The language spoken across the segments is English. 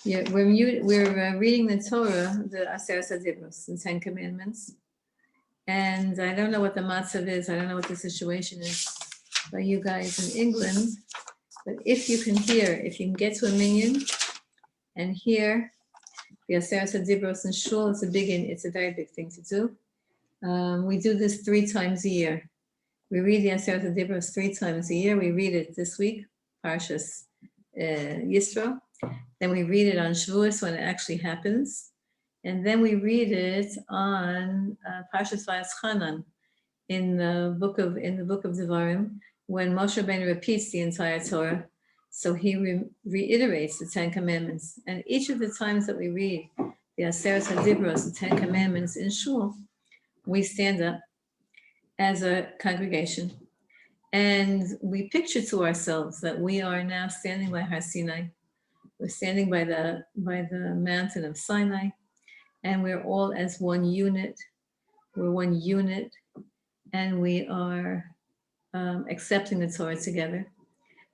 Yeah, we're reading the Torah, the Aseret HaDibros, the Ten Commandments. And I don't know what the matzav is. I don't know what the situation is by you guys in England. But if you can get to a minyan and hear the Aseret HaDibros in shul, it's a very big thing to do. We do this 3 times a year. We read the Aseret HaDibros 3 times a year. We read it this week, Parshas Yisro. Then we read it on Shavuos when it actually happens. And then we read it on Parshas Vayeschanan in the book of Devarim, when Moshe Rabbeinu repeats the entire Torah. So he reiterates the 10 Commandments. And each of the times that we read the Aseret HaDibros, the 10 Commandments in shul, we stand up as a congregation and we picture to ourselves that we are now standing by Har Sinai. We're standing by the mountain of Sinai, and we're all as one unit. We're one unit, and we are accepting the Torah together.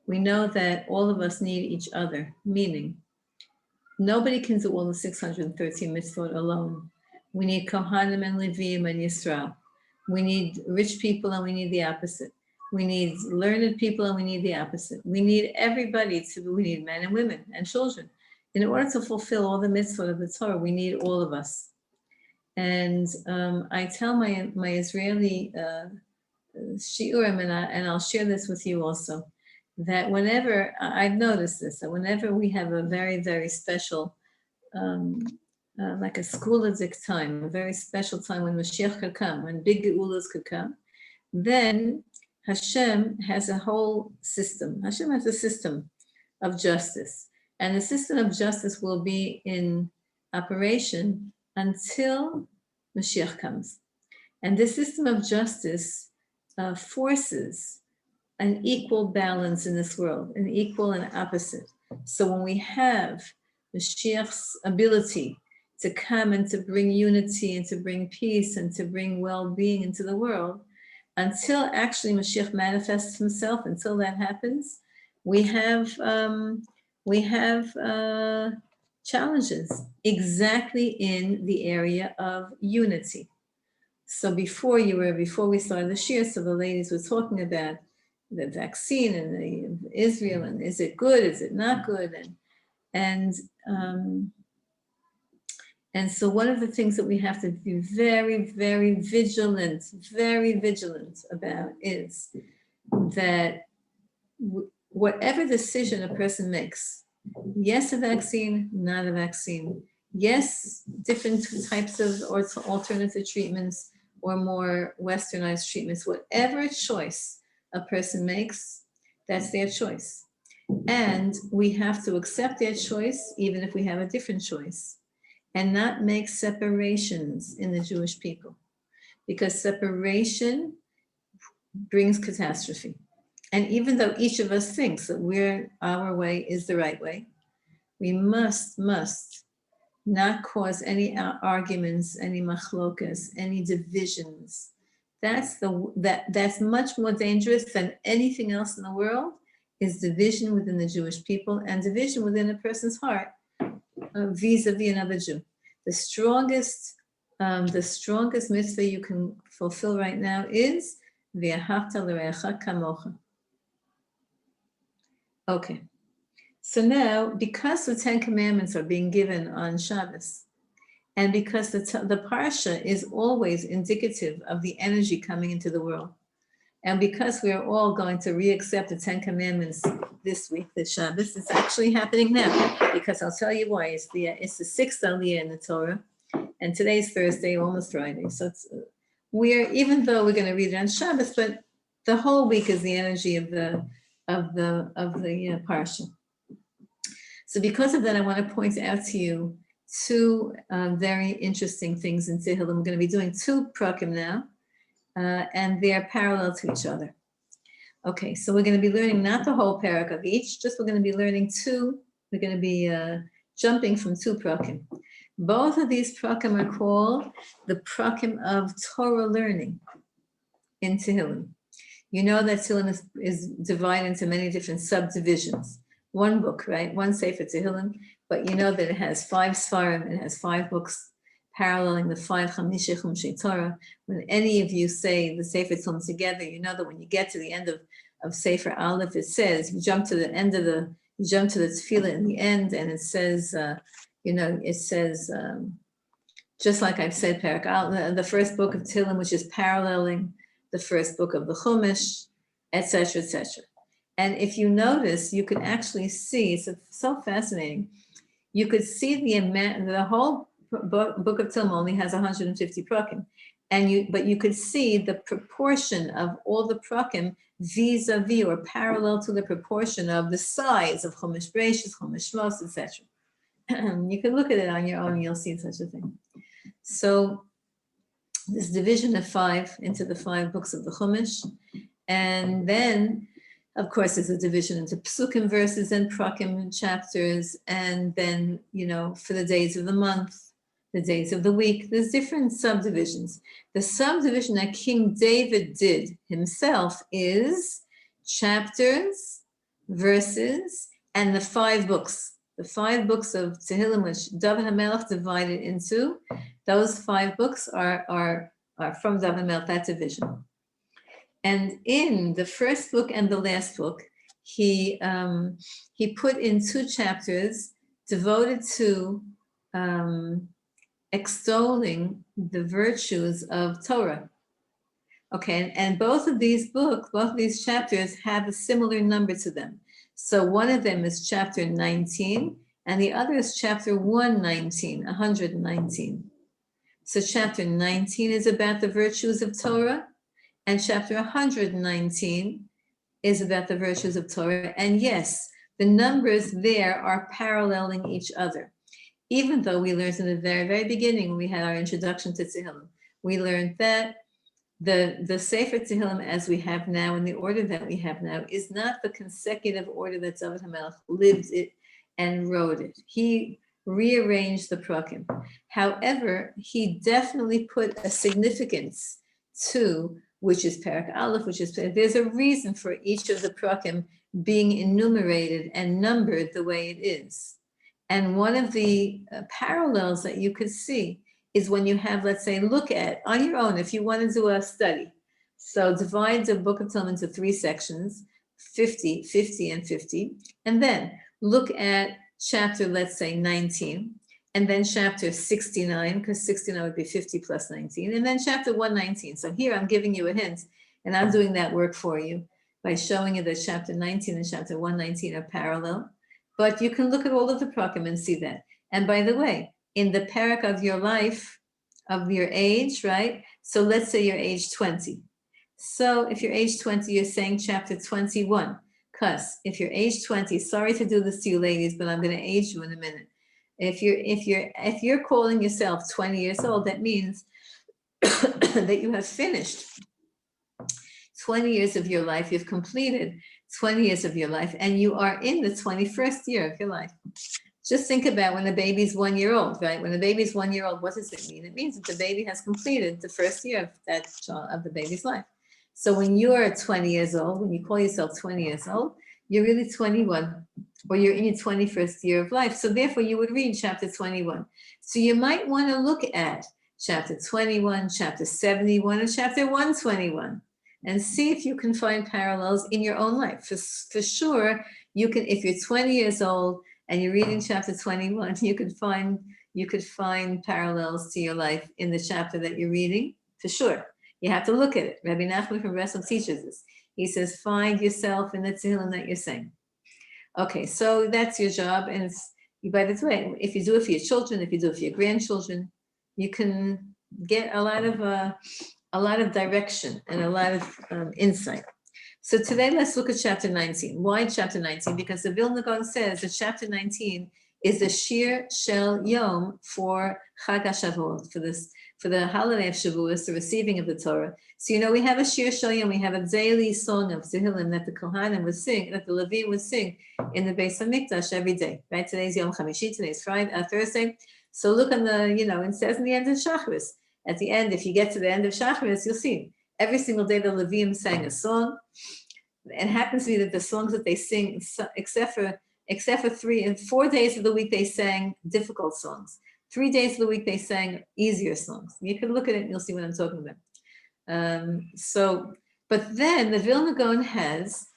We know that all of us need each other, meaning nobody can do all the 613 mitzvot alone. We need Kohanim and Levim and Yisrael. We need rich people and we need the opposite. We need learned people and we need the opposite. We need everybody we need men and women and children. In order to fulfill all the mitzvot of the Torah, we need all of us. And I tell my Israeli shiurim, and I'll share this with you also, that whenever, I've noticed this, that whenever we have a very, very special, like a scholadik time, a very special time when Mashiach could come, when big geulas could come, then Hashem has a whole system. Hashem has a system of justice. And the system of justice will be in operation until Mashiach comes. And this system of justice forces an equal balance in this world, an equal and opposite. So when we have Mashiach's ability to come and to bring unity and to bring peace and to bring well-being into the world, until actually Mashiach manifests himself, until that happens, we have challenges exactly in the area of unity. So before we started the shir, so the ladies were talking about the vaccine and Israel, and is it good, is it not good, and so one of the things that we have to be very, very vigilant about is that whatever decision a person makes, yes, a vaccine, not a vaccine, yes, different types of alternative treatments or more westernized treatments, whatever choice a person makes, that's their choice. And we have to accept their choice, even if we have a different choice, and not make separations in the Jewish people, because separation brings catastrophe. And even though each of us thinks that our way is the right way, we must not cause any arguments, any machlokas, any divisions. That's much more dangerous than anything else in the world, is division within the Jewish people and division within a person's heart vis-a-vis another Jew. The strongest mitzvah you can fulfill right now is v'ahavta l'reacha kamocha. Okay, so now because the 10 Commandments are being given on Shabbos, and because the parsha is always indicative of the energy coming into the world, and because we are all going to re-accept the 10 Commandments this week, this Shabbos, it's actually happening now, because I'll tell you why. It's the 6th Aliyah in the Torah, and today's Thursday, almost Friday. So even though we're going to read it on Shabbos, but the whole week is the energy of the parsha. So because of that, I want to point out to you 2 very interesting things in Tehillim. I'm going to be doing 2 prakim now. And they're parallel to each other. Okay, so we're going to be learning not the whole parak of each, just we're going to be learning 2. We're going to be jumping from 2 prakim. Both of these prakim are called the prakim of Torah learning in Tehillim. You know that Tehillim is divided into many different subdivisions. one book, right? One Sefer Tehillim, but you know that it has 5 Svarim, it has 5 books paralleling the 5 Chamisha Chumshei Torah. When any of you say the Sefer Tehillim together, you know that when you get to the end of Sefer Aleph, it says, you jump to the tefillah in the end, and it says, just like I've said, Parak Al, the first book of Tehillim, which is paralleling the first book of the Chumash, etc., etc. And if you notice, you could actually see, it's so fascinating, you could see the whole book of Tehillim only has 150 prakim, but you could see the proportion of all the prakim vis-a-vis or parallel to the proportion of the size of Chumash Bereishis, Chumash Shmos, etc. You can look at it on your own and you'll see such a thing. So this division of 5 into the 5 books of the Chumash, and then, of course, there's a division into psukim verses and prakim chapters, and then, for the days of the month, the days of the week, there's different subdivisions. The subdivision that King David did himself is chapters, verses, and the 5 books. The 5 books of Tehillim, which David HaMelech divided into, those 5 books are from David HaMelech, that division. And in the first book and the last book, he put in 2 chapters devoted to extolling the virtues of Torah. Okay, and both of these chapters have a similar number to them. So one of them is chapter 19, and the other is chapter 119. So chapter 19 is about the virtues of Torah, and chapter 119 is about the virtues of Torah. And yes, the numbers there are paralleling each other. Even though we learned in the very, very beginning, when we had our introduction to Tehillim, we learned that the Sefer Tehillim as we have now, in the order that we have now, is not the consecutive order that David HaMelech lived it and wrote it. He rearranged the prakim. However, he definitely put a significance to, which is Parak Aleph, there's a reason for each of the prakim being enumerated and numbered the way it is. And one of the parallels that you could see is when you have, let's say, look at, on your own, if you want to do a study. So divide the book of Tehillim into 3 sections, 50, 50, and 50. And then look at chapter, let's say, 19. And then chapter 69, because 69 would be 50 plus 19. And then chapter 119. So here I'm giving you a hint, and I'm doing that work for you by showing you that chapter 19 and chapter 119 are parallel. But you can look at all of the prakim and see that. And by the way, in the parak of your life, of your age, right? So let's say you're age 20. So if you're age 20, you're saying chapter 21. Because if you're age 20, sorry to do this to you ladies, but I'm going to age you in a minute. If you're calling yourself 20 years old, that means that you have finished 20 years of your life. You've completed 20 years of your life, and you are in the 21st year of your life. Just think about when a baby's 1 year old, right? When a baby's 1 year old, what does it mean? It means that the baby has completed the first year of that child, of the baby's life. So when you're 20 years old, when you call yourself 20 years old, you're really 21, or you're in your 21st year of life. So therefore you would read chapter 21. So you might want to look at chapter 21, chapter 71, or chapter 121, and see if you can find parallels in your own life. For sure, you can, if you're 20 years old and you're reading chapter 21, you could find parallels to your life in the chapter that you're reading, for sure. You have to look at it. Rabbi Nachman from Rochel teaches this. He says, find yourself in the Tehillim that you're saying. Okay, so that's your job. And it's, by the way, if you do it for your children, if you do it for your grandchildren, you can get a lot of direction and a lot of insight. So today, let's look at chapter 19. Why chapter 19? Because the Vilna Gaon says that chapter 19 is the Shir Shel Yom for Chag HaShavuot, for the holiday of Shavuos, the receiving of the Torah. So, we have a Shir Shel Yom, we have a daily song of Tehillim that the Kohanim would sing, that the Levi would sing in the Beis HaMikdash every day, right? Today's Yom Chamishi, today's Thursday. So look on the, it says in the end of Shacharis. At the end, if you get to the end of Shacharis, you'll see every single day the Leviim sang a song. It happens to be that the songs that they sing, except for except for 3 and 4 days of the week they sang difficult songs. 3 days of the week they sang easier songs. You can look at it and you'll see what I'm talking about. But then the Vilna Gaon has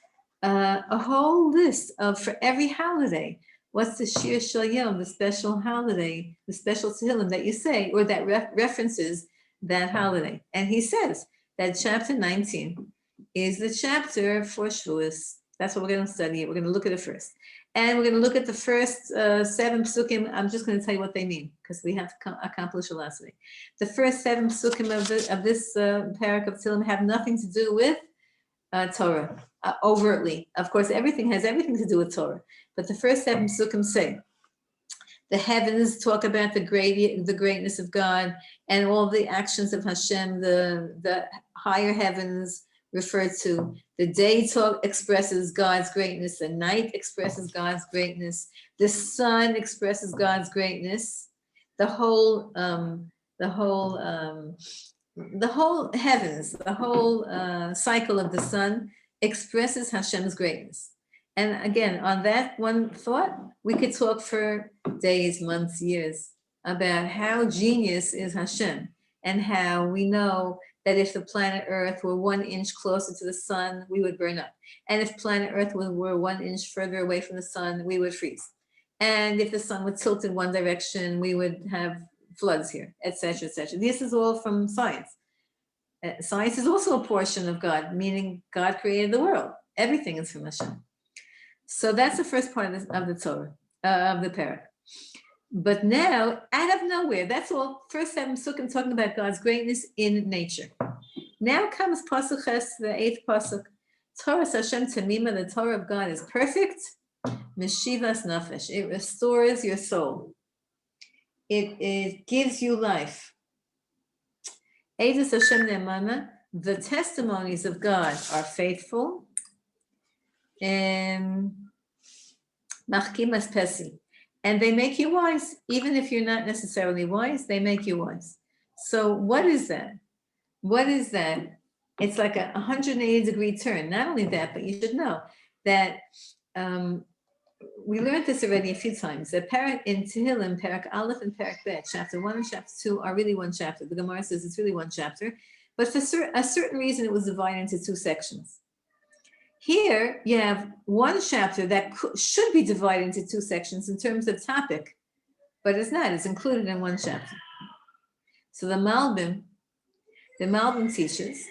a whole list of, for every holiday, what's the Shir Shel Yom, the special holiday, the special Tehillim that you say, or that references that holiday. And he says that chapter 19 is the chapter for Shavuos. That's what we're going to study. We're going to look at it first. And we're going to look at the first 7 psukim. I'm just going to tell you what they mean, because we have to accomplish a lot today. The first 7 psukim of this parak of Tehillim have nothing to do with Torah, overtly. Of course, everything has everything to do with Torah. But the first 7 psukim say, the heavens talk about the greatness of God and all the actions of Hashem. The higher heavens refer to the day expresses God's greatness, the night expresses God's greatness, the sun expresses God's greatness, the whole heavens, the whole cycle of the sun expresses Hashem's greatness. And again, on that one thought, we could talk for days, months, years about how genius is Hashem and how we know that if the planet Earth were 1 inch closer to the sun, we would burn up. And if planet Earth were 1 inch further away from the sun, we would freeze. And if the sun would tilt in one direction, we would have floods here, etc., etc. This is all from science. Science is also a portion of God, meaning God created the world. Everything is from Hashem. So that's the first part of the Torah, of the parak. But now, out of nowhere, that's all, first 7 psukim talking about God's greatness in nature. Now comes Pasuk Ches, the 8th Pasuk. Torah Hashem Tamima, the Torah of God is perfect. Meshivas Nafesh, it restores your soul. It gives you life. Eidos Hashem Ne'emana, the testimonies of God are faithful. And Machkimas Pesi, and they make you wise, even if you're not necessarily wise. They make you wise. So what is that? What is that? It's like a 180-degree turn. Not only that, but you should know that we learned this already a few times. That parak in Tehillim, parak Aleph and parak Bet, chapter 1 and chapter 2 are really one chapter. The Gemara says it's really one chapter, but for a certain reason, it was divided into 2 sections. Here, you have one chapter that should be divided into 2 sections in terms of topic, but it's not. It's included in one chapter. So the Malbim teaches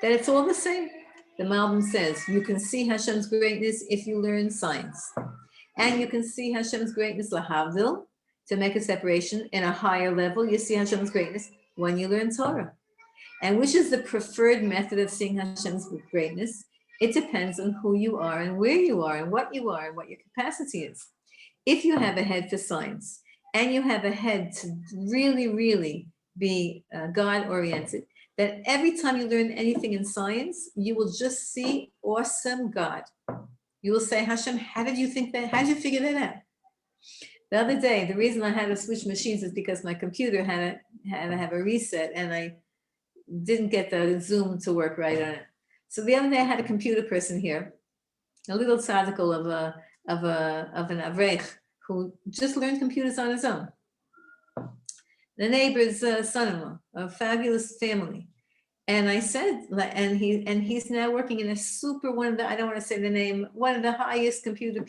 that it's all the same. The Malbim says you can see Hashem's greatness if you learn science. And you can see Hashem's greatness, lahavdil, to make a separation in a higher level. You see Hashem's greatness when you learn Torah. And which is the preferred method of seeing Hashem's greatness? It depends on who you are and where you are and what you are and what your capacity is. If you have a head for science and you have a head to really, really be God-oriented, that every time you learn anything in science, you will just see awesome God. You will say, Hashem, how did you think that? How did you figure that out? The other day, the reason I had to switch machines is because my computer had to have a reset and I didn't get the Zoom to work right on it. So the other day I had a computer person here, a little tzaddikel of an avrech who just learned computers on his own. The neighbor's son-in-law, a fabulous family. And I said, and he's now working in a one of the, I don't want to say the name, one of the highest computer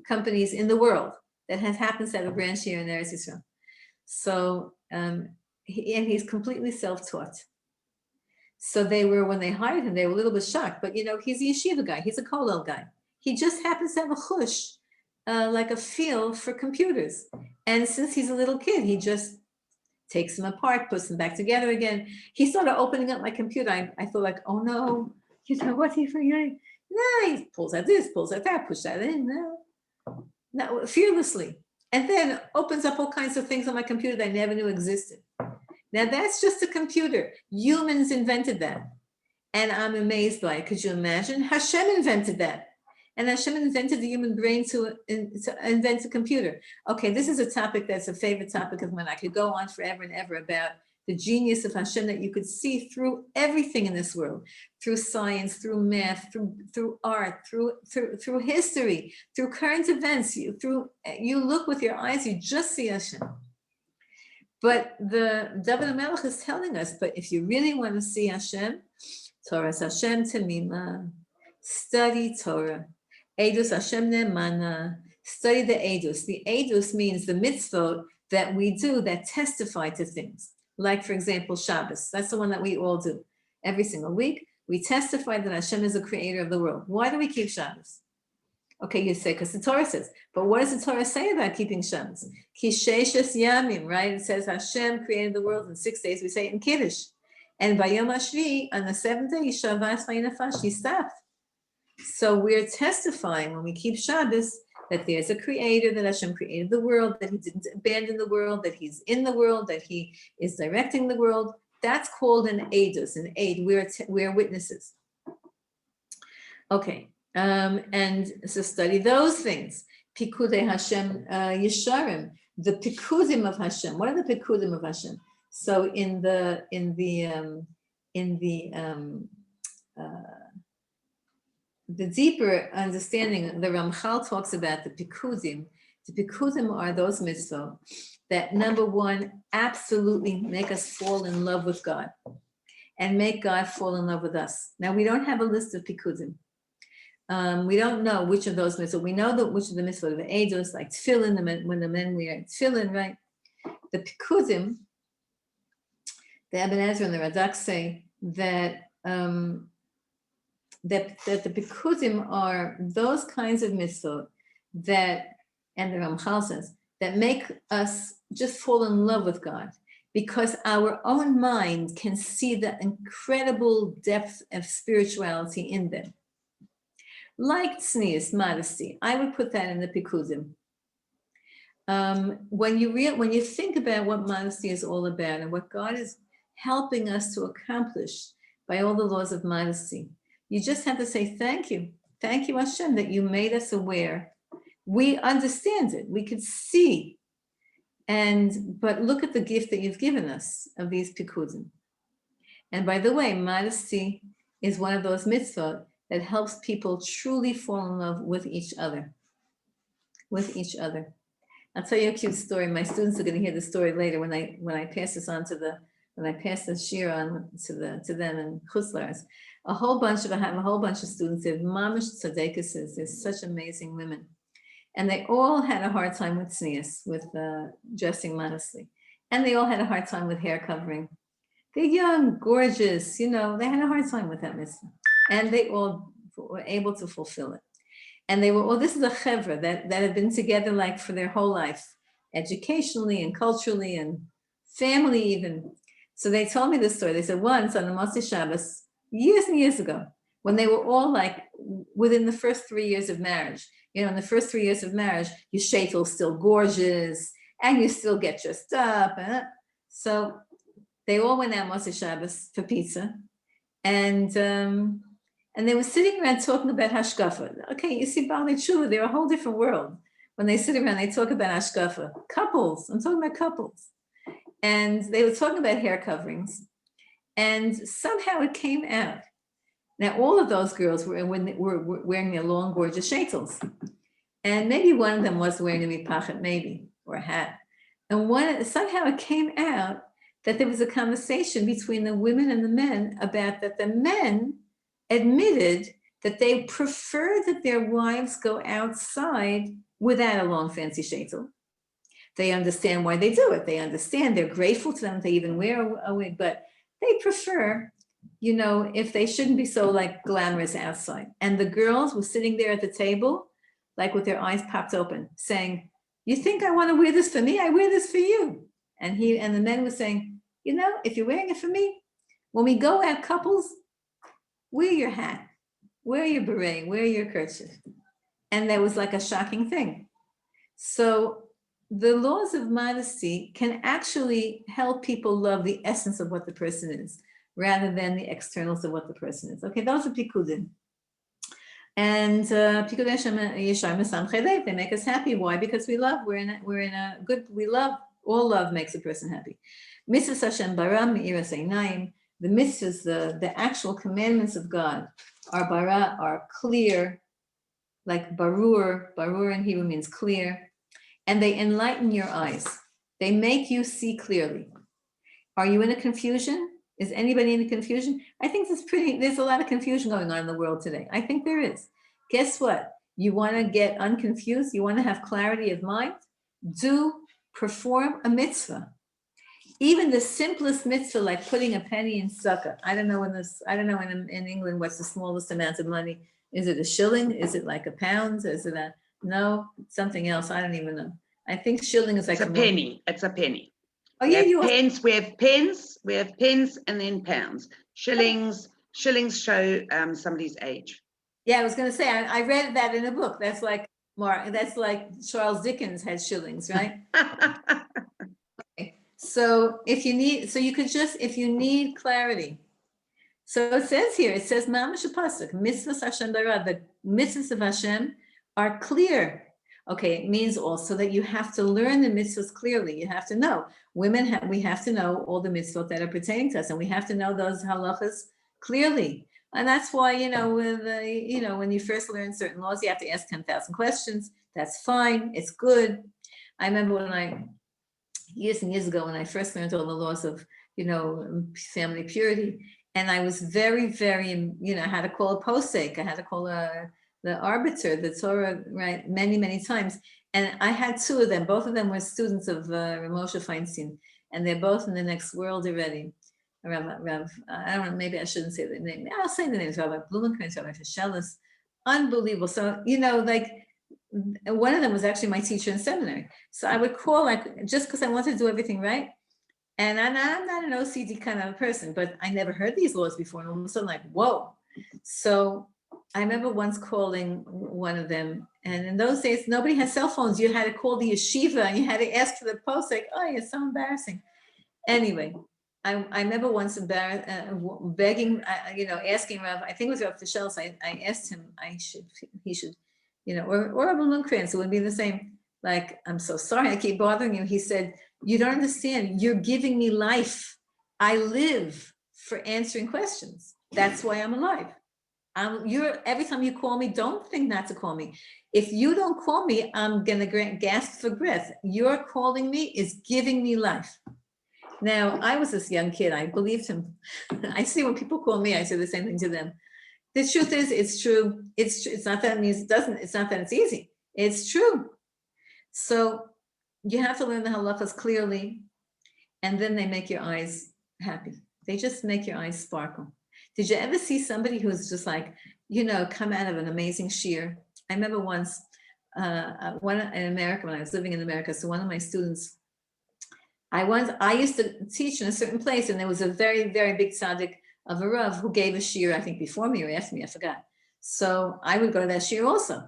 companies in the world that happens to have a branch here in Eretz Yisrael. So, he's completely self-taught. So when they hired him, they were a little bit shocked, but he's a yeshiva guy. He's a kollel guy. He just happens to have a chush, like a feel for computers. And since he's a little kid, he just takes them apart, puts them back together again. He started opening up my computer. I thought like, oh no, what's he forgetting? No, he pulls out this, pulls out that, push that in, no, fearlessly. And then opens up all kinds of things on my computer that I never knew existed. Now that's just a computer. Humans invented that. And I'm amazed by it. Could you imagine? Hashem invented that. And Hashem invented the human brain to invent a computer. Okay, this is a topic that's a favorite topic of mine. I could go on forever and ever about the genius of Hashem that you could see through everything in this world, through science, through math, through art, through history, through current events. You look with your eyes, you just see Hashem. But the David HaMelech is telling us, but if you really want to see Hashem, Torah Hashem Temima, study Torah. Edus Hashem Ne'emana, study the Edus. The Edus means the mitzvot that we do that testify to things. Like, for example, Shabbos. That's the one that we all do. Every single week, we testify that Hashem is the creator of the world. Why do we keep Shabbos? Okay, you say, because the Torah says. But what does the Torah say about keeping Shabbos? Ki sheishes yamim, right? It says Hashem created the world in 6 days. We say it in Kiddush. And by Yom HaShvi, on the 7th day, Yishavas v'yinafash, he stopped. So we're testifying when we keep Shabbos that there's a creator, that Hashem created the world, that he didn't abandon the world, that he's in the world, that he is directing the world. That's called an edus, an aid. We're witnesses. Okay, and so study those things. Pikudei Hashem Yesharim, the pikudim of Hashem. What are the pikudim of Hashem? So in the deeper understanding, the Rochel talks about the pikudim. The pikudim are those mitzvot that, number one, absolutely make us fall in love with God and make God fall in love with us. Now, we don't have a list of pikudim. We don't know which of those mitzvot. We know that which of the mitzvot, the eidos, like tefillin, when the men wear tefillin, right? The pikudim, the Ibn Ezra and the Radak say that that the pikudim are those kinds of mitzvot that, and the Ramchal says, that make us just fall in love with God, because our own mind can see the incredible depth of spirituality in them. Like tznius, modesty, I would put that in the pikudim. When you think about what modesty is all about and what God is helping us to accomplish by all the laws of modesty, you just have to say thank you Hashem, that you made us aware. We understand it, we could see, but look at the gift that you've given us of these pikudim. And by the way, modesty is one of those mitzvot that helps people truly fall in love with each other. I'll tell you a cute story. My students are going to hear the story later when I pass this on when I pass the shir on to them in Chutzlars. I have a whole bunch of students. They're mamish tzaddikus. They're such amazing women, and they all had a hard time with tznius, with dressing modestly, and they all had a hard time with hair covering. They're young, gorgeous, they had a hard time with that mitzvah, and they all were able to fulfill it. And they were, this is a chevra that have been together like for their whole life, educationally and culturally and family even. So they told me this story. They said once on the Motzei Shabbos, years and years ago, when they were all like within the first 3 years of marriage, in the first 3 years of marriage, your sheitel's still gorgeous and you still get dressed up. So they all went out Motzei Shabbos for pizza, and they were sitting around talking about hashkafa. Okay, you see, Baalei Tshuva, they're a whole different world. When they sit around, they talk about hashkafa. Couples, I'm talking about couples. And they were talking about hair coverings. And somehow it came out. Now, all of those girls were wearing their long, gorgeous sheitels. And maybe one of them was wearing a mitpachet, maybe, or a hat. And somehow it came out that there was a conversation between the women and the men about that the men admitted that they prefer that their wives go outside without a long fancy sheitel. They understand why they do it. They understand, they're grateful to them. They even wear a wig, but they prefer, if they shouldn't be so like glamorous outside. And the girls were sitting there at the table, like with their eyes popped open, saying, you think I want to wear this for me? I wear this for you. And the men were saying, if you're wearing it for me, when we go out couples, wear your hat, wear your beret, wear your kerchief. And that was like a shocking thing. So the laws of modesty can actually help people love the essence of what the person is, rather than the externals of what the person is. Okay, those are pikudim. And pikudei Hashem yeshar mesamchei lev, they make us happy. Why? Because we love. We love. All love makes a person happy. Mitzvahs Hashem bara me'iras einayim. The mitzvahs, the actual commandments of God are bara, are clear, like barur. Barur in Hebrew means clear. And they enlighten your eyes. They make you see clearly. Are you in a confusion? Is anybody in a confusion? I think there's a lot of confusion going on in the world today. I think there is. Guess what? You want to get unconfused? You want to have clarity of mind? Perform a mitzvah. Even the simplest mitzvah, like putting a penny in sukkah. I don't know in England what's the smallest amount of money. Is it a shilling? Is it like a pound? Is it something else? I don't even know. I think shilling is like a penny. It's a penny. Oh yeah, we have pence and then pounds. Shillings show somebody's age. Yeah, I was going to say I read that in a book. That's like Charles Dickens had shillings, right? Okay. So if you need clarity. So it says Mamash Pasuk, mitzvahs Hashem bara, the mitzvahs of Hashem are clear. Okay, it means also that you have to learn the mitzvahs clearly. You have to know. We have to know all the mitzvot that are pertaining to us, and we have to know those halachas clearly. And that's why, when you first learn certain laws, you have to ask 10,000 questions. That's fine. It's good. I remember years and years ago, when I first learned all the laws of, family purity, and I was very, very, I had to call a posek. I had to call the arbiter, the Torah, right, many, many times. And I had two of them. Both of them were students of Moshe Feinstein, and they're both in the next world already. Rav, I don't know, maybe I shouldn't say the name. I'll say the names, Rabbi Blumenkranz, Rabbi Fishelis. Unbelievable. So, one of them was actually my teacher in seminary. So I would call, just because I wanted to do everything right. And I'm not an OCD kind of person, but I never heard these laws before. And all of a sudden, whoa. So I remember once calling one of them, and in those days, nobody had cell phones. You had to call the yeshiva, and you had to ask for the post, it's so embarrassing. Anyway, I remember once begging, asking Rav, I think it was Rav Fishelis, I asked him, he should, or Rav Lundkrantz, it would be the same. I'm so sorry, I keep bothering you. He said, you don't understand, you're giving me life. I live for answering questions. That's why I'm alive. Every time you call me, don't think not to call me. If you don't call me, I'm gonna gasp for breath. Your calling me is giving me life. Now, I was this young kid. I believed him. I see when people call me, I say the same thing to them. The truth is, it's true. It's not that it means it doesn't. It's not that it's easy. It's true. So you have to learn the halachas clearly, and then they make your eyes happy. They just make your eyes sparkle. Did you ever see somebody who's just come out of an amazing shiur? I remember once, in America, when I was living in America, so one of my students, I used to teach in a certain place, and there was a very, very big tzaddik of a Rav who gave a shiur, I think before me or after me, I forgot. So I would go to that shiur also.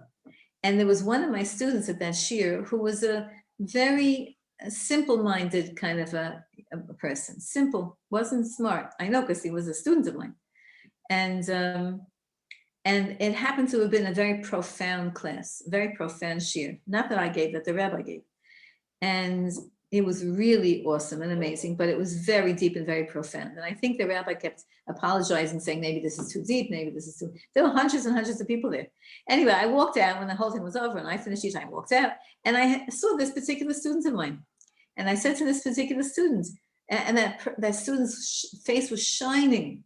And there was one of my students at that shiur who was a very simple-minded kind of a person. Simple, wasn't smart. I know, because he was a student of mine. And it happened to have been a very profound class, very profound shiur. Not that I gave, that the rabbi gave. And it was really awesome and amazing, but it was very deep and very profound. And I think the rabbi kept apologizing, saying, maybe this is too deep, maybe this is too... There were hundreds and hundreds of people there. Anyway, I walked out when the whole thing was over, and I finished each. I walked out, and I saw this particular student of mine. And I said to this particular student, and that student's face was shining.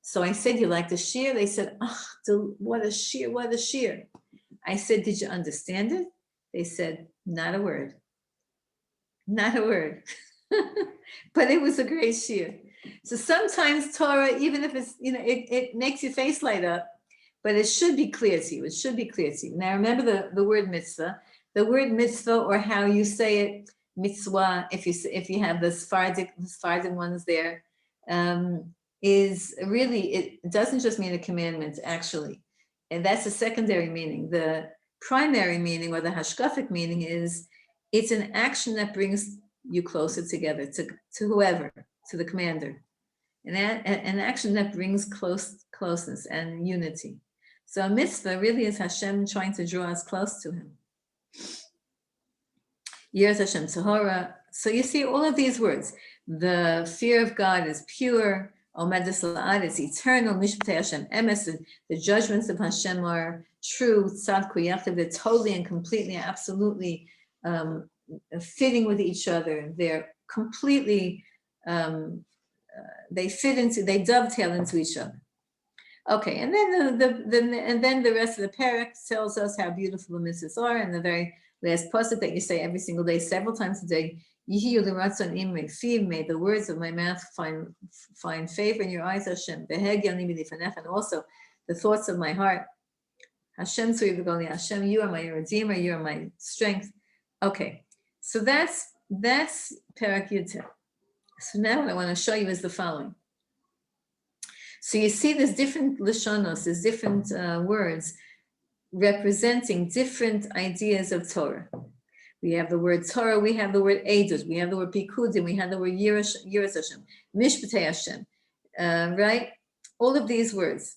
So I said, you like the shiur? They said, what a shiur. I said, did you understand it? They said, not a word. Not a word. But it was a great shiur. So sometimes Torah, even if it's, it makes your face light up, but it should be clear to you. It should be clear to you. Now remember the word mitzvah. The word mitzvah, or how you say it, mitzvah, if you have the Sephardic ones there, is really, it doesn't just mean a commandment, actually. And that's a secondary meaning. The primary meaning, or the hashkafic meaning, is it's an action that brings you closer together to whoever, to the commander. And an action that brings closeness and unity. So a mitzvah really is Hashem trying to draw us close to him. Yiras Hashem Tahora. So you see all of these words. The fear of God is pure. Omedes La'ad is eternal. Mishpatei Hashem Emes. The judgments of Hashem are true. Tzad Kuyachtav. They're totally and completely, absolutely fitting with each other. They're completely, they dovetail into each other. Okay, and then the rest of the parak tells us how beautiful the mitzvahs are, and the very last pasuk that you say every single day, several times a day. May the words of my mouth find favor in your eyes, Hashem. And also the thoughts of my heart. Hashem, Hashem, you are my redeemer, you are my strength. Okay, so that's parak Yud. So now what I want to show you is the following. So you see there's different lashonos, there's different words representing different ideas of Torah. We have the word Torah, we have the word Eidus, we have the word Pikudim, we have the word Yiras Hashem, Mishpatei Hashem, right? All of these words.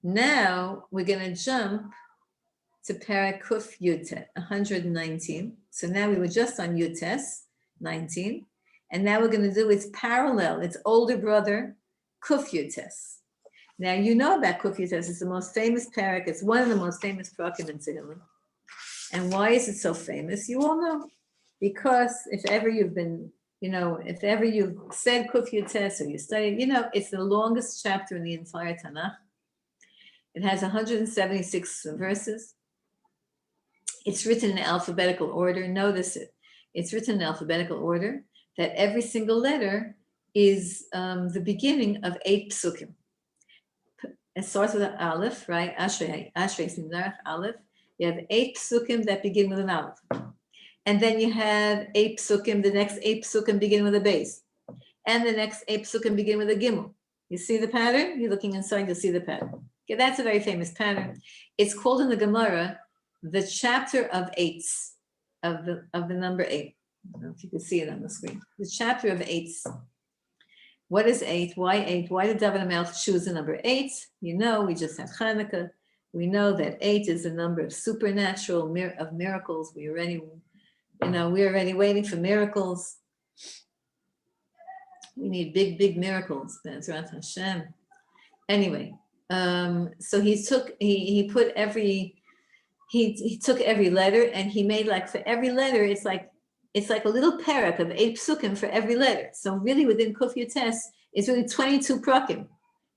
Now we're going to jump to Parak Kuf Yud 119. So now we were just on Yud 19, and now we're going to do its parallel, its older brother, Kuf Yud. Now you know about Kuf Yud. It's the most famous parak. It's one of the most famous parakim in Tehillim. And why is it so famous? You all know, because if ever you've been, if ever you've said Kuf Yud or you studied, it's the longest chapter in the entire Tanakh. It has 176 verses. It's written in alphabetical order. Notice it. It's written in alphabetical order. That every single letter is the beginning of 8 psukim. It starts with an aleph, right? Ashrei Simnarach aleph. You have 8 psukim that begin with an aleph. And then you have 8 psukim, the next 8 psukim begin with a base. And the next 8 psukim begin with a gimel. You see the pattern? You're looking inside, you'll see the pattern. Okay, that's a very famous pattern. It's called in the Gemara, the chapter of eights, of the number 8. I don't know if you can see it on the screen. The chapter of eights. What is 8? Why 8? Why did David HaMelech choose the number 8? We just had Hanukkah. We know that 8 is a number of supernatural, of miracles. We're already waiting for miracles. We need big, big miracles. That's Rat Hashem. Anyway, so he took every letter and he made for every letter, it's like a little parak of 8 psukim for every letter. So really within Kuf Yud it's really 22 prakim,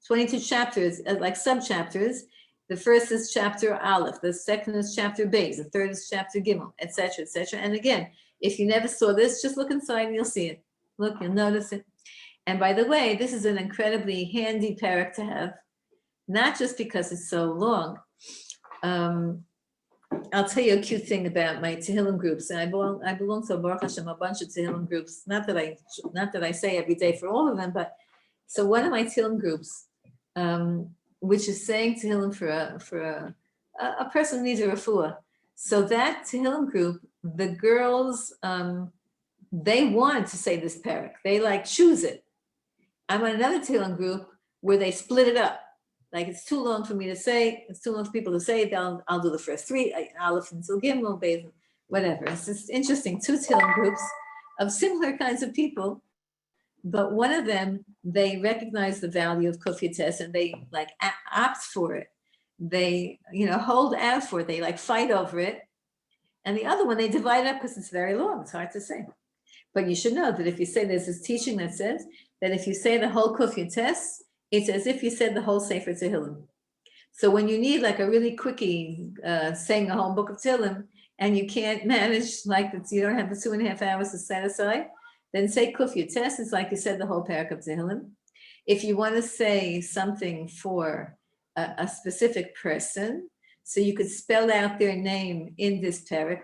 22 chapters, like sub-chapters. The first is chapter Aleph, the second is chapter Beis, the third is chapter Gimel, etc., etc. And again, if you never saw this, just look inside and you'll see it. Look, you'll notice it. And by the way, this is an incredibly handy parak to have, not just because it's so long. I'll tell you a cute thing about my Tehillim groups. And I belong to Baruch Hashem, a bunch of Tehillim groups. Not that I say every day for all of them, but so one of my Tehillim groups, which is saying Tehillim for a person who needs a refuah. So that Tehillim group, the girls, they wanted to say this parak. They choose it. I'm on another Tehillim group where they split it up. It's too long for me to say, it's too long for people to say it. I'll do the first 3, Aleph until Gimel, Beis, whatever. It's just interesting. 2 Tehillim groups of similar kinds of people, but one of them, they recognize the value of Kuf Yud and they opt for it. They, hold out for it. They fight over it. And the other one, they divide up because it's very long. It's hard to say. But you should know that if you say, there's this teaching that says that if you say the whole Kuf Yud, it's as if you said the whole Sefer Tehillim. So when you need a really quickie saying a whole book of Tehillim and you can't manage you don't have the 2.5 hours to set aside, then say Kuf Yud. It's like you said the whole parak of Tehillim. If you want to say something for a specific person, so you could spell out their name in this parak.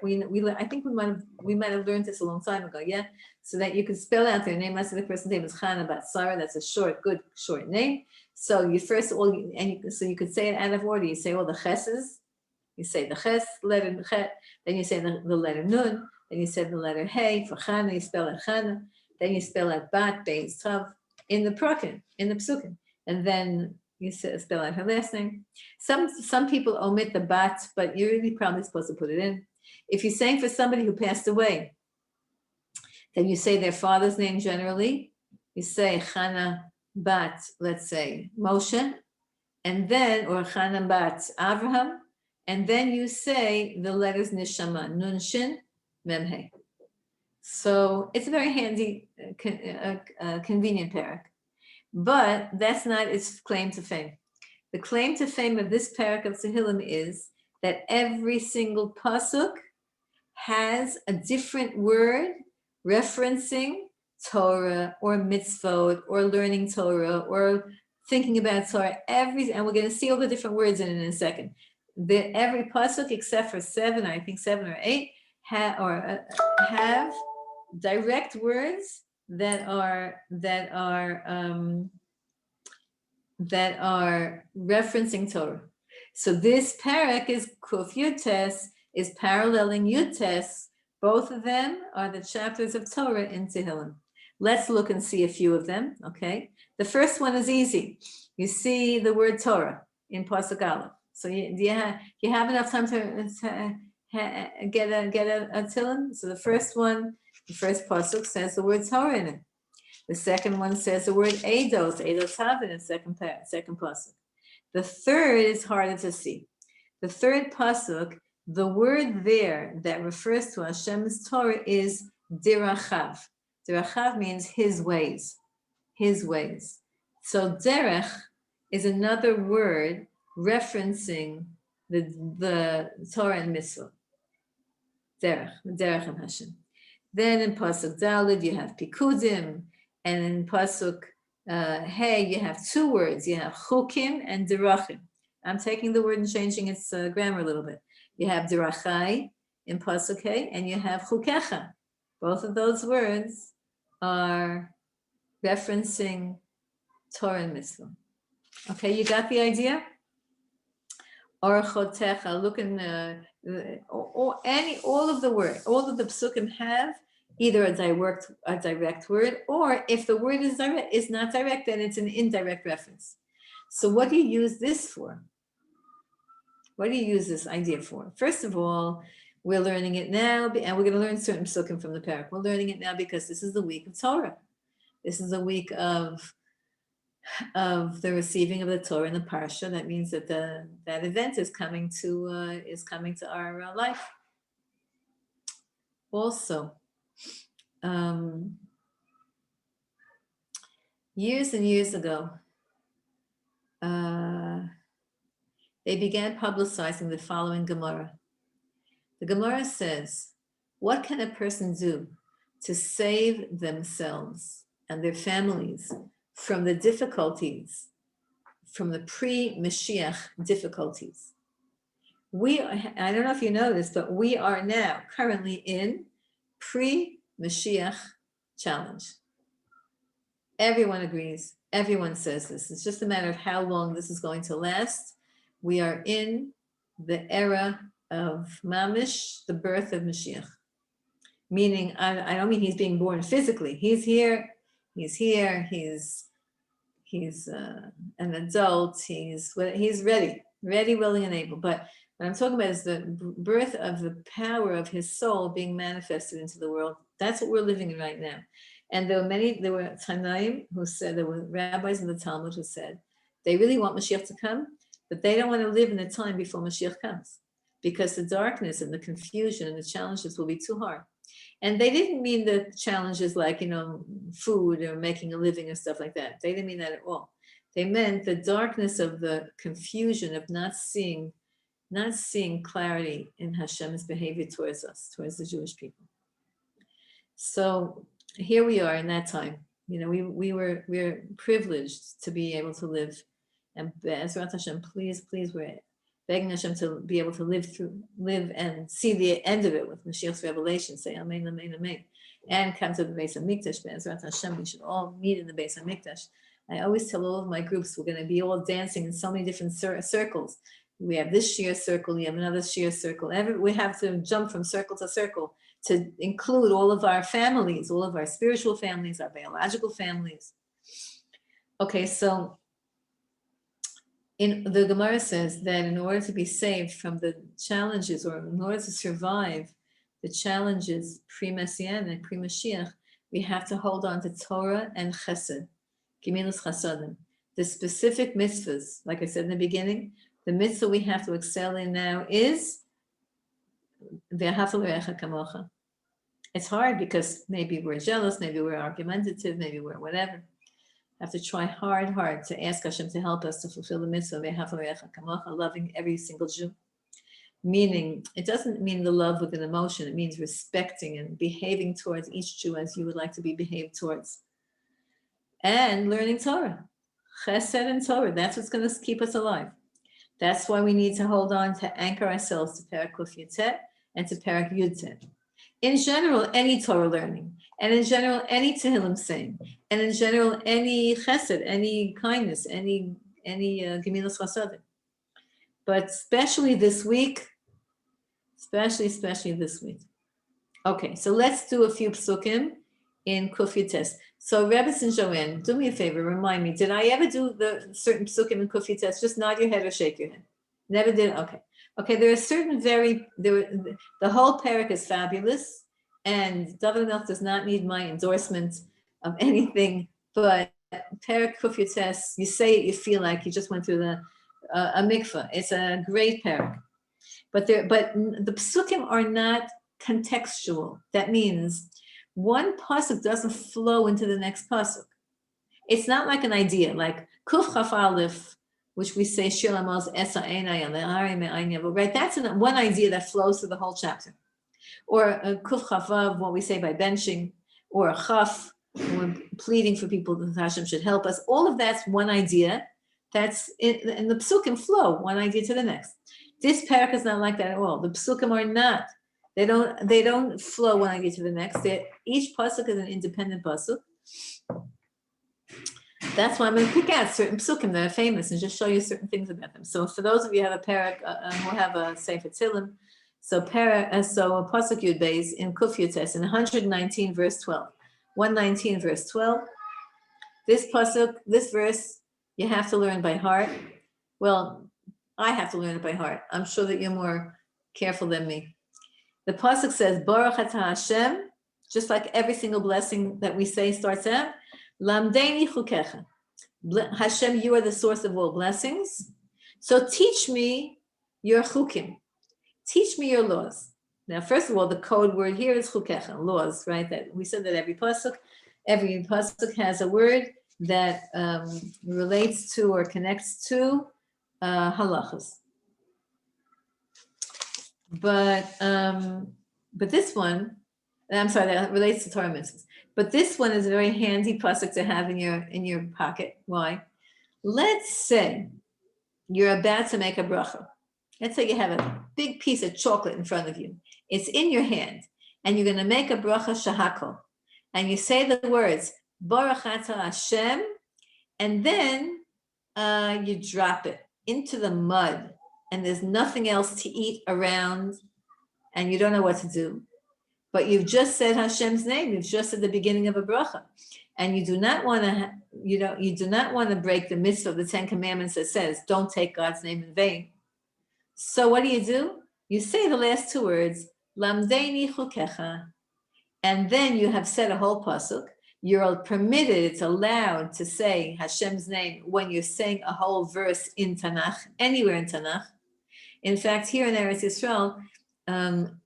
I think we might have learned this a long time ago, yeah. So that you could spell out their name. Let's say the person's name is Chana Bat Sarah. That's a good short name. So you first so you could say it out of order. You say all the cheses. You say the ches letter chet. Then you say the letter nun. Then you say the letter hey for Chana. You spell out Chana. Then you spell out Bat Beis Tav in the prakim, in the psukim, and then you spell out her last name. Some people omit the bat, but you're really probably supposed to put it in. If you're saying for somebody who passed away, Then you say their father's name generally. You say Chana bat, let's say Moshe, and then, or Chana bat Avraham, and then you say the letters Nishama, Nun Shin, Mem He. So it's a very handy, convenient parak. But that's not its claim to fame. The claim to fame of this parak of Tehillim is that every single pasuk has a different word referencing Torah or mitzvot or learning Torah or thinking about Torah. And we're going to see all the different words in a second. Every pasuk except for 7 or 8 have direct words that are referencing Torah. So this parak is Kuf Yutes, is paralleling Yutes. Both of them are the chapters of Torah in Tehillim. Let's look and see a few of them, okay? The first one is easy. You see the word Torah in Pasuk Aleph. So you have enough time to get a Tehillim? So the first Pasuk says the word Torah in it. The second one says the word Eidos have in the second pasuk. The third is harder to see. The third pasuk, the word there that refers to Hashem's Torah is Dirachav. Dirachav means his ways. So derech is another word referencing the Torah and mitzvah. Derech and Hashem. Then in pasuk Daled you have Pikudim. And in Pasuk Hey, you have two words. You have Chukim and Dirachim. I'm taking the word and changing its grammar a little bit. You have Dirachai in Pasuk Hey, and you have Chukecha. Both of those words are referencing Torah and Mitzvah. Okay, you got the idea? Orchotecha, look in all of the psukim have either a direct word, or if the word is not direct, then it's an indirect reference. So what do you use this for? What do you use this idea for? First of all, we're learning it now, and we're going to learn certain psukim from the parak. We're learning it now because this is the week of Torah. This is the week of the receiving of the Torah and the parsha. That means that that event is coming to our life. Also, years and years ago, they began publicizing the following Gemara. The Gemara says, what can a person do to save themselves and their families from the difficulties, from the pre-Mashiach difficulties? I don't know if you know this, but we are now currently in pre-Mashiach challenge. Everyone agrees. Everyone says this. It's just a matter of how long this is going to last. We are in the era of Mamish, the birth of Mashiach. Meaning, I don't mean he's being born physically. He's here. He's an adult. He's ready, willing, and able. But what I'm talking about is the birth of the power of his soul being manifested into the world. That's what we're living in right now. And there were Tanaim who said, there were rabbis in the Talmud who said, they really want Mashiach to come, but they don't want to live in the time before Mashiach comes, because the darkness and the confusion and the challenges will be too hard. And they didn't mean the challenges like, food or making a living or stuff like that. They didn't mean that at all. They meant the darkness of the confusion of not seeing clarity in Hashem's behavior towards us, towards the Jewish people. So here we are in that time. We're privileged to be able to live, and Be'ezrat Hashem, please, we're begging Hashem to be able to live and see the end of it with Mashiach's revelation. Say Amen, Amen, Amen, and come to the Beis Hamikdash. Be'ezrat Hashem, we should all meet in the Beis Hamikdash. I always tell all of my groups we're going to be all dancing in so many different circles. We have this sheer circle, we have another sheer circle. We have to jump from circle to circle to include all of our families, all of our spiritual families, our biological families. Okay, so the Gemara says that in order to be saved from the challenges, or in order to survive the challenges pre-Messianic, pre-Mashiach, we have to hold on to Torah and Chesed, Gemilas Chasadim, the specific mitzvahs. Like I said in the beginning, the mitzvah we have to excel in now is V'ahavta l'reacha kamocha. It's hard because maybe we're jealous, maybe we're argumentative, maybe we're whatever. Have to try hard to ask Hashem to help us to fulfill the mitzvah V'ahavta l'reacha kamocha, loving every single Jew. Meaning, it doesn't mean the love with an emotion. It means respecting and behaving towards each Jew as you would like to be behaved towards. And learning Torah. Chesed and Torah. That's what's going to keep us alive. That's why we need to hold on to anchor ourselves to Perek Kuf Yutet and to Perek Yudtet. In general, any Torah learning, and in general, any Tehillim saying, and in general, any Chesed, any kindness, any Gemilas Chasadim. But especially this week, especially this week. Okay, so let's do a few psukim in Kuf Yutet. So Rebbetzen Joanne, do me a favor, remind me, did I ever do the certain psukim in Kuf Yutet? Just nod your head or shake your head. Never did? Okay, there are certain the whole parak is fabulous, and David Melch does not need my endorsement of anything, but parak Kuf Yutet, you say it, you feel like you just went through a mikvah. It's a great parak. But the psukim are not contextual. That means one pasuk doesn't flow into the next pasuk. It's not like an idea, like Kuf Chaf Aleph, which we say Shir Amos Esa Einay Ale'ari Me'ayin Yavo, right? That's one idea that flows through the whole chapter. Or Kuf Chaf Vav, what we say by benching, or a Chaf, when pleading for people that Hashem should help us. All of that's one idea. That's in the psukim flow, one idea to the next. This parak is not like that at all. The psukim are not. They don't flow one idea to the next. Each pasuk is an independent pasuk. That's why I'm going to pick out certain psukim that are famous and just show you certain things about them. So for those of you who have a parak, who have a Sefer Tehillim, so a pasuk Yud Beis in Kuf Yutet in 119 verse 12. 119 verse 12. This pasuk, this verse, you have to learn by heart. Well, I have to learn it by heart. I'm sure that you're more careful than me. The pasuk says, Baruch atah Hashem, just like every single blessing that we say starts out, Lamdeini chukecha. Hashem, you are the source of all blessings. So teach me your chukim. Teach me your laws. Now, first of all, the code word here is chukecha, laws, right? That we said that every pasuk has a word that relates to or connects to halachas. But this one, I'm sorry, that relates to Torah mitzvahs. But this one is a very handy pasuk to have in your pocket. Why? Let's say you're about to make a bracha. Let's say you have a big piece of chocolate in front of you. It's in your hand, and you're going to make a bracha shahakol. And you say the words, Baruch atah Hashem, and then you drop it into the mud, and there's nothing else to eat around, and you don't know what to do. But you've just said Hashem's name. You've just said the beginning of a bracha, and you do not want to break the mitzvah of the 10 Commandments that says don't take God's name in vain. So what do? You say the last two words, Lamdeini chukecha, and then you have said a whole pasuk. You're permitted, it's allowed to say Hashem's name when you're saying a whole verse in Tanakh, anywhere in Tanakh. In fact, here in Eretz Yisrael,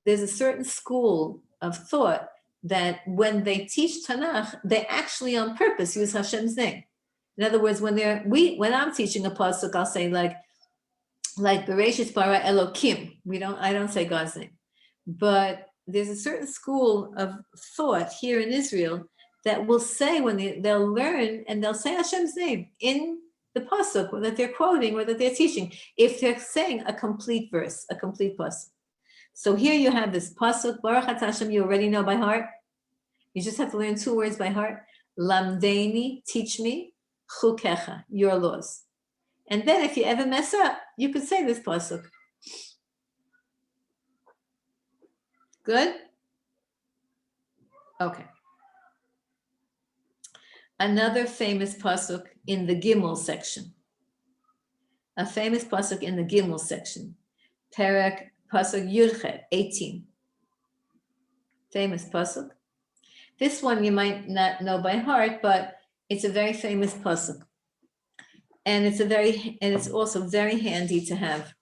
there's a certain school of thought that when they teach Tanakh, they actually on purpose use Hashem's name. In other words, when I'm teaching a pasuk, I'll say like Bereshit bara Elokim. I don't say God's name, but there's a certain school of thought here in Israel that will say when they'll learn and they'll say Hashem's name in the pasuk that they're quoting or that they're teaching, if they're saying a complete verse, a complete pasuk. So here you have this pasuk, Baruch atah Hashem, you already know by heart. You just have to learn two words by heart. Lamdeini, teach me, chukecha, your laws. And then if you ever mess up, you could say this pasuk. Good? Okay. Another famous pasuk in the Gimel section. A famous pasuk in the Gimel section. Perek pasuk Yudchet 18. Famous pasuk. This one you might not know by heart, but it's a very famous pasuk. And it's also very handy to have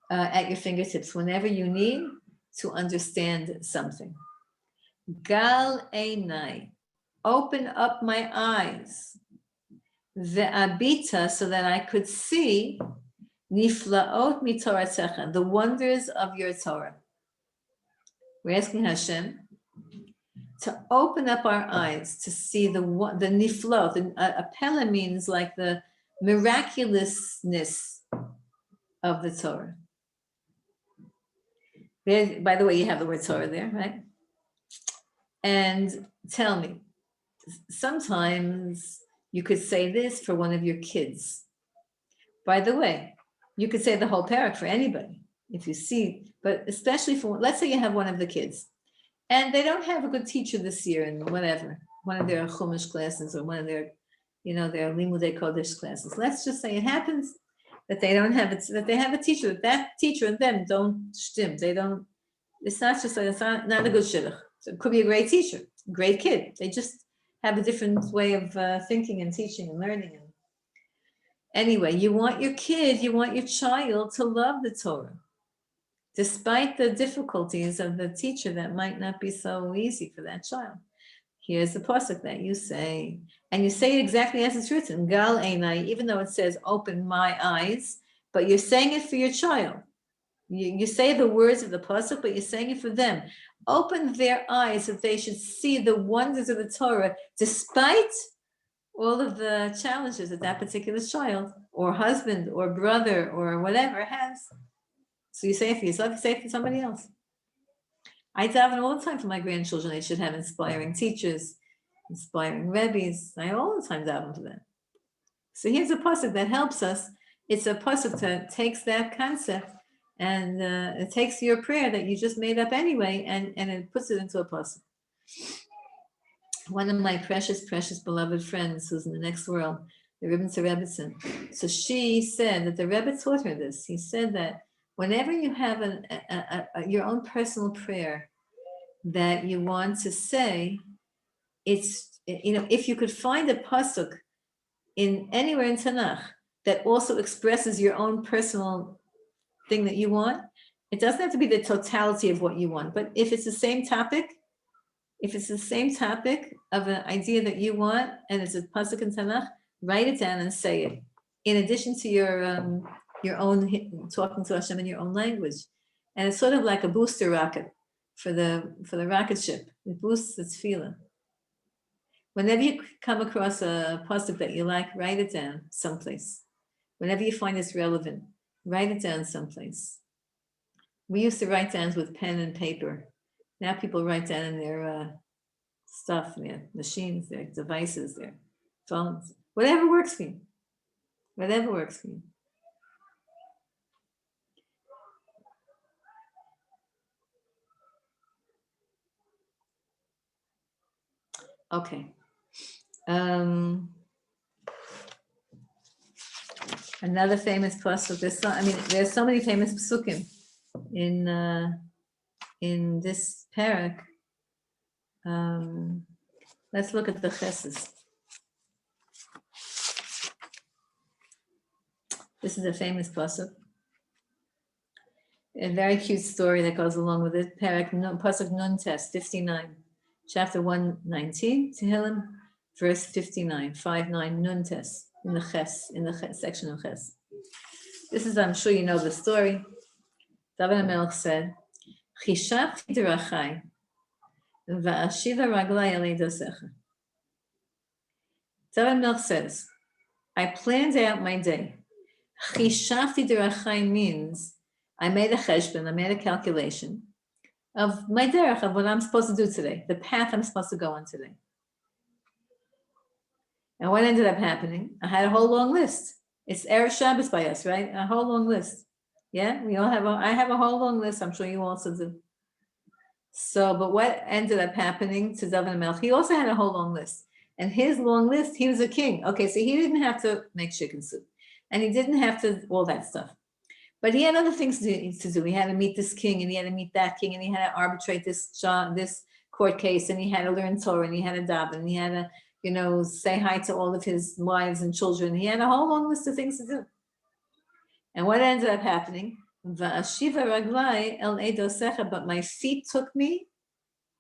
at your fingertips whenever you need to understand something. Gal einai, open up my eyes. Ve'abita, so that I could see niflaot mitoratzecha, the wonders of your Torah. We're asking Hashem to open up our eyes to see the niflot. A pella means like the miraculousness of the Torah. There, by the way, you have the word Torah there, right? And tell me, sometimes you could say this for one of your kids. By the way, you could say the whole parak for anybody if you see, but especially for, let's say you have one of the kids and they don't have a good teacher this year in whatever, one of their Chumash classes or one of their, their Limudei Kodesh classes. Let's just say it happens that they don't have it, that they have a teacher, that teacher and them don't shtim. They don't, it's not just like, it's not a good shidduch. So it could be a great teacher, great kid. They just have a different way of thinking and teaching and learning. Anyway, you want your kid, you want your child to love the Torah, despite the difficulties of the teacher that might not be so easy for that child. Here's the pasuk that you say, and you say it exactly as it's written, Gal einai, even though it says open my eyes, but you're saying it for your child. You say the words of the pasuk, but you're saying it for them. Open their eyes that they should see the wonders of the Torah, despite all of the challenges that that particular child or husband or brother or whatever has. So you say it for yourself, you say it for somebody else. I daven all the time for my grandchildren. They should have inspiring teachers, inspiring rebbes. I all the time daven for them. So here's a pasuk that helps us. It's a pasuk that takes that concept and it takes your prayer that you just made up anyway and it puts it into a pasuk. One of my precious, precious beloved friends who's in the next world, the Rebbetzen. So she said that the Rebbe taught her this. He said that whenever you have your own personal prayer that you want to say, it's, if you could find a pasuk in anywhere in Tanakh that also expresses your own personal thing that you want, it doesn't have to be the totality of what you want, but if it's the same topic, of an idea that you want, and it's a pasuk in Tanakh, write it down and say it. In addition to your own talking to Hashem in your own language, and it's sort of like a booster rocket for the rocket ship. It boosts its tefillah. Whenever you come across a pasuk that you like, write it down someplace. Whenever you find it's relevant, write it down someplace. We used to write down with pen and paper. Now people write down in their stuff, their machines, their devices, their phones, whatever works for you. Whatever works for you. Okay. Another famous pasuk. There's so many famous psukim in this parak. Let's look at the chesed. This is a famous pasuk. A very cute story that goes along with it. Parak pasuk Nun Tes 59, chapter 119, Tehillim, verse 59, 59 Nun Tes in the ches, section of ches. This is, I'm sure you know the story. David HaMelech said, "Chishafti derachai va'ashiva raglai alei dosecha." David HaMelech says, I planned out my day. Chishafti derachai means I made a cheshbon, I made a calculation of my derech, of what I'm supposed to do today, the path I'm supposed to go on today. And what ended up happening? I had a whole long list. It's Erev Shabbos by us, right? A whole long list. Yeah, I have a whole long list. I'm sure you also do. So, but what ended up happening to David HaMelech? He also had a whole long list. And his long list, he was a king. Okay, so he didn't have to make chicken soup. And he didn't have to, all that stuff. But he had other things to do. He had to meet this king, and he had to meet that king, and he had to arbitrate this court case, and he had to learn Torah, and he had to daven, and he had to, say hi to all of his wives and children. He had a whole long list of things to do. And what ended up happening? But my feet took me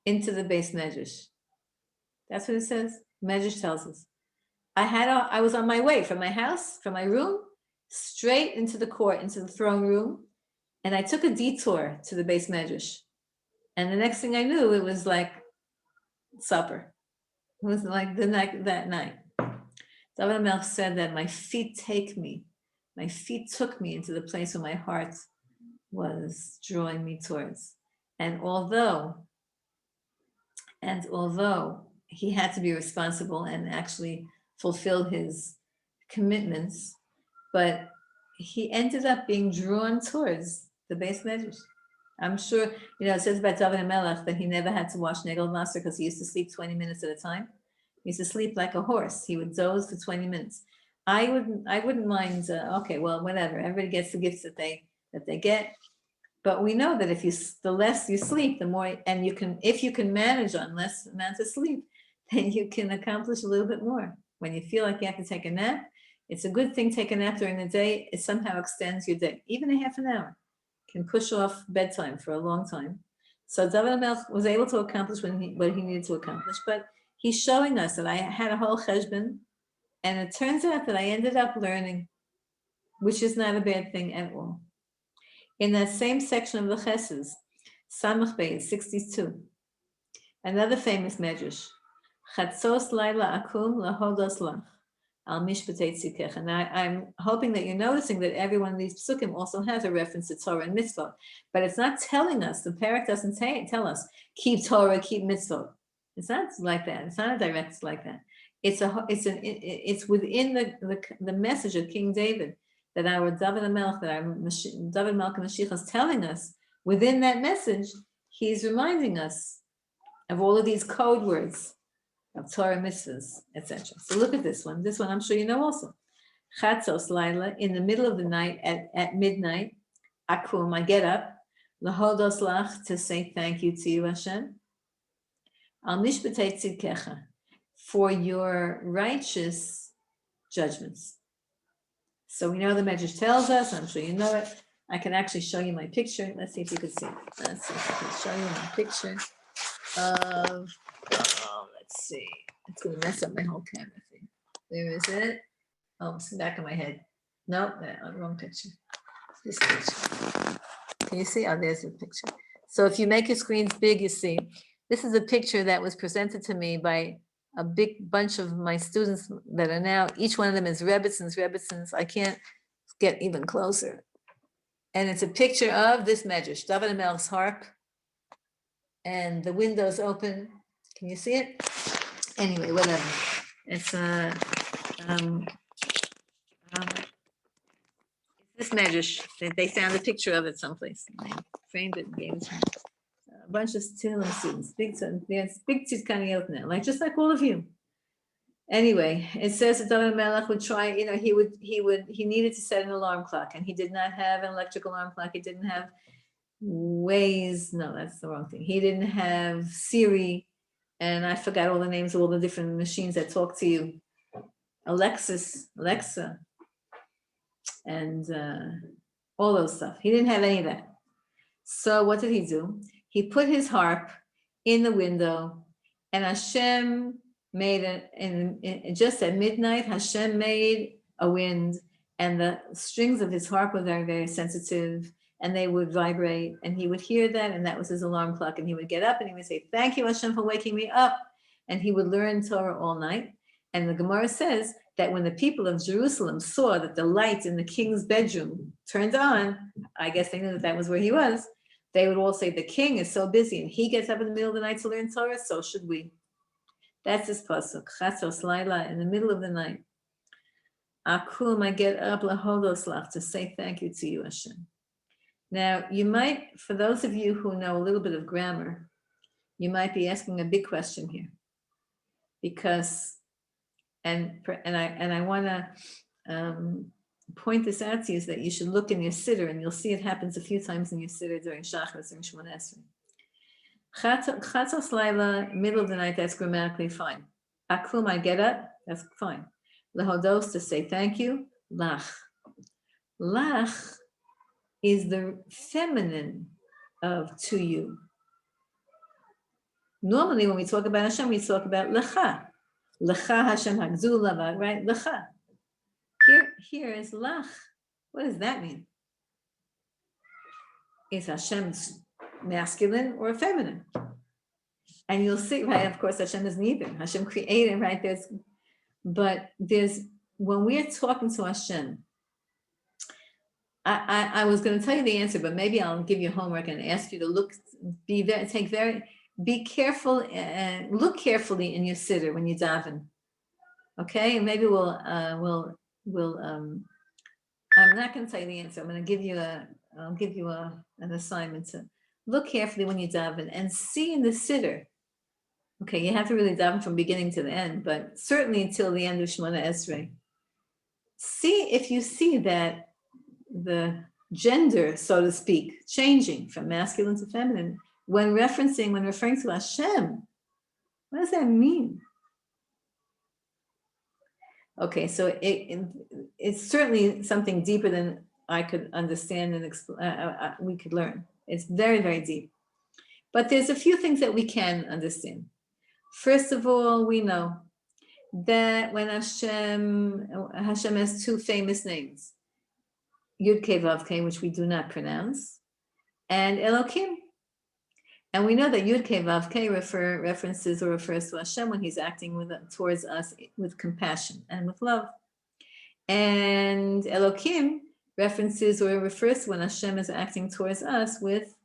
into the base medrash. That's what it says. Medrash tells us. I was on my way from my house, from my room, straight into the court, into the throne room, and I took a detour to the base medrash. And the next thing I knew, it was like supper. It was like that night. David HaMelech said that my feet took me into the place where my heart was drawing me towards. And although he had to be responsible and actually fulfill his commitments, but he ended up being drawn towards the base medrash. I'm sure, it says about David HaMelech that he never had to wash Negel Master because he used to sleep 20 minutes at a time. He used to sleep like a horse. He would doze for 20 minutes. I wouldn't mind, okay, well, whatever. Everybody gets the gifts that they get. But we know that the less you sleep, the more, and if you can manage on less amount of sleep, then you can accomplish a little bit more. When you feel like you have to take a nap, it's a good thing to take a nap during the day. It somehow extends your day. Even a half an hour can push off bedtime for a long time. So David HaMelech was able to accomplish what he needed to accomplish, but he's showing us that I had a whole cheshbon, and it turns out that I ended up learning, which is not a bad thing at all. In that same section of the Chesed, Samach Beis 62, another famous medrash, Chatzos Laila Akum Lahodos Lach Al Mishpatei Tzidkecha. And I'm hoping that you're noticing that every one of these psukim also has a reference to Torah and mitzvot, but it's not telling us. The parak doesn't tell us keep Torah, keep mitzvot. It's not like that. It's not a direct like that. It's within the message of King David that our David HaMelech, that our David Malka Mashiach is telling us. Within that message, he's reminding us of all of these code words of Torah mitzvahs, etc. So look at this one. This one I'm sure you know also. Chatzos Laila, in the middle of the night, at midnight, Akum, I get up, Lahodos Lach, to say thank you to you, Hashem. Al Mishpatei Tzidkecha, for your righteous judgments. So we know the Medrash tells us, I'm sure you know it. I can actually show you my picture. Let's see if you can see it. Let's see if I can show you my picture of, let's see. It's going to mess up my whole camera thing. There is it. Oh, it's in the back of my head. No, wrong picture. This picture. Can you see? Oh, there's the picture. So if you make your screens big, you see. This is a picture that was presented to me by a big bunch of my students that are now, each one of them is Rebbetzens. I can't get even closer. And it's a picture of this medrash, David HaMelech's harp, and the window's open. Can you see it? Anyway, whatever. It's this medrash. They found a picture of it someplace. They framed it and gave it to me. A bunch of Tehillim students, big tzidkaniyot now, just like all of you. Anyway, it says that David HaMelech would try, he needed to set an alarm clock, and he did not have an electric alarm clock. He didn't have Waze. No, that's the wrong thing. He didn't have Siri, and I forgot all the names of all the different machines that talk to you. Alexa, and all those stuff. He didn't have any of that. So what did he do? He put his harp in the window, and Hashem made just at midnight, Hashem made a wind, and the strings of his harp were very, very sensitive, and they would vibrate, and he would hear that, and that was his alarm clock, and he would get up, and he would say, thank you, Hashem, for waking me up, and he would learn Torah all night. And the Gemara says that when the people of Jerusalem saw that the light in the king's bedroom turned on, I guess they knew that was where he was, they would all say, the king is so busy, and he gets up in the middle of the night to learn Torah, so should we. That's his pasuk. Chatzos Laila, in the middle of the night. Akum, I get up, lahodos lach, to say thank you to you, Hashem. Now, you might, for those of you who know a little bit of grammar, you might be asking a big question here, because, and I want to point this out to you, is that you should look in your siddur, and you'll see it happens a few times in your siddur during Shachris and Shemona Esrei. Chatzos Laila, middle of the night, that's grammatically fine. Aklum, I get up, that's fine. Lehodos, to say thank you. Lach. Lach is the feminine of to you. Normally, when we talk about Hashem, we talk about lecha. Lecha Hashem hagzula, right? Lecha. Here is lach. What does that mean? Is Hashem's masculine or feminine? And you'll see, right? Of course, Hashem is neither. Hashem created, right? There's when we're talking to Hashem. I was going to tell you the answer, but maybe I'll give you homework and ask you to look, be careful and look carefully in your siddur when you daven. Okay, and maybe we'll. I'm not going to tell you the answer. I'm going to give you an assignment to look carefully when you daven and see in the siddur. Okay, you have to really daven from beginning to the end, but certainly until the end of Shemona Esrei. See if you see that the gender, so to speak, changing from masculine to feminine when referring to Hashem. What does that mean? Okay, so it's certainly something deeper than I could understand and we could learn. It's very, very deep. But there's a few things that we can understand. First of all, we know that when Hashem has two famous names, Yud Kei Vav Kei, which we do not pronounce, and Elokim. And we know that Yud Kei Vav Kei references or refers to Hashem when he's acting towards us with compassion and with love. And Elokim references or refers to when Hashem is acting towards us with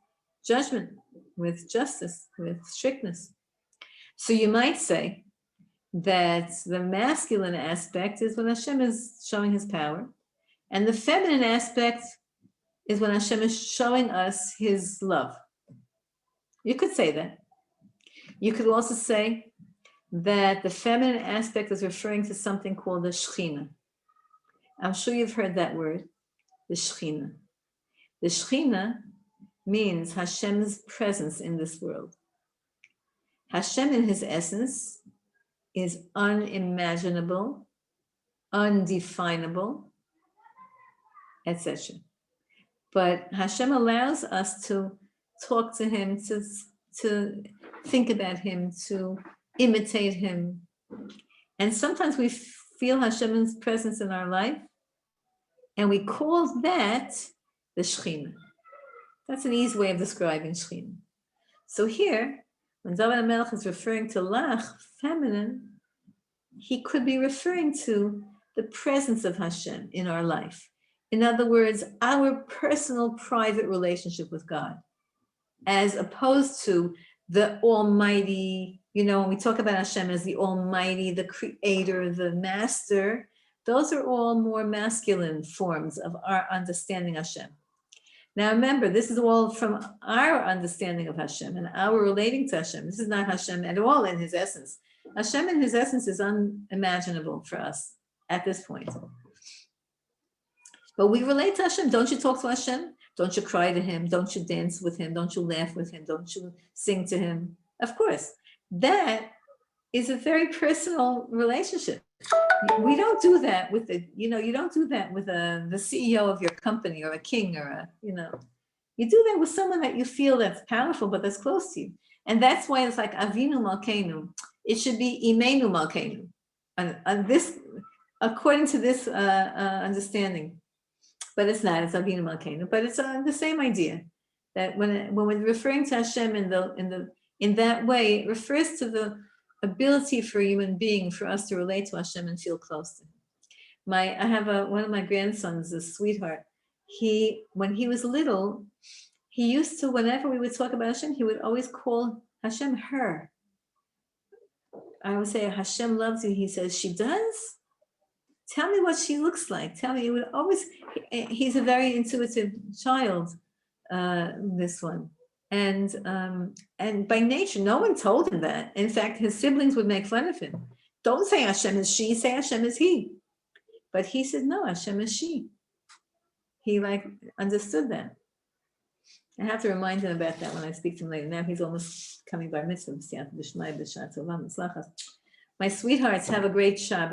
judgment, with justice, with strictness. So you might say that the masculine aspect is when Hashem is showing his power, and the feminine aspect is when Hashem is showing us his love. You could say that. You could also say that the feminine aspect is referring to something called the Shechina. I'm sure you've heard that word, the Shechina. The Shechina means Hashem's presence in this world. Hashem in his essence is unimaginable, undefinable, etc. But Hashem allows us to talk to him, to think about him, to imitate him. And sometimes we feel Hashem's presence in our life, and we call that the Shechina. That's an easy way of describing Shechina. So here, when David HaMelech is referring to Lach, feminine, he could be referring to the presence of Hashem in our life. In other words, our personal private relationship with God, as opposed to the Almighty. When we talk about Hashem as the Almighty, the Creator, the Master, those are all more masculine forms of our understanding Hashem. Now remember, this is all from our understanding of Hashem and our relating to Hashem. This is not Hashem at all in his essence. Hashem in his essence is unimaginable for us at this point. But we relate to Hashem. Don't you talk to Hashem? Don't you cry to him? Don't you dance with him? Don't you laugh with him? Don't you sing to him? Of course, that is a very personal relationship. We don't do that with you don't do that with the CEO of your company or a king or you do that with someone that you feel that's powerful, but that's close to you. And that's why it's like Avinu Malkeinu. It should be Imenu Malkeinu. And this, according to this understanding. But it's not, it's Avinu Malkeinu. But it's the same idea that when we're referring to Hashem in that way, it refers to the ability for a human being for us to relate to Hashem and feel close to him. I have one of my grandsons, a sweetheart. When he was little, he used to, whenever we would talk about Hashem, he would always call Hashem her. I would say, Hashem loves you. He says, she does? Tell me what she looks like. Tell me. He would always, he's a very intuitive child, this one. And by nature, no one told him that. In fact, his siblings would make fun of him. Don't say Hashem is she, say Hashem is he. But he said, no, Hashem is she. He understood that. I have to remind him about that when I speak to him later. Now he's almost coming by mitzvah. My sweethearts, have a great Shabbat.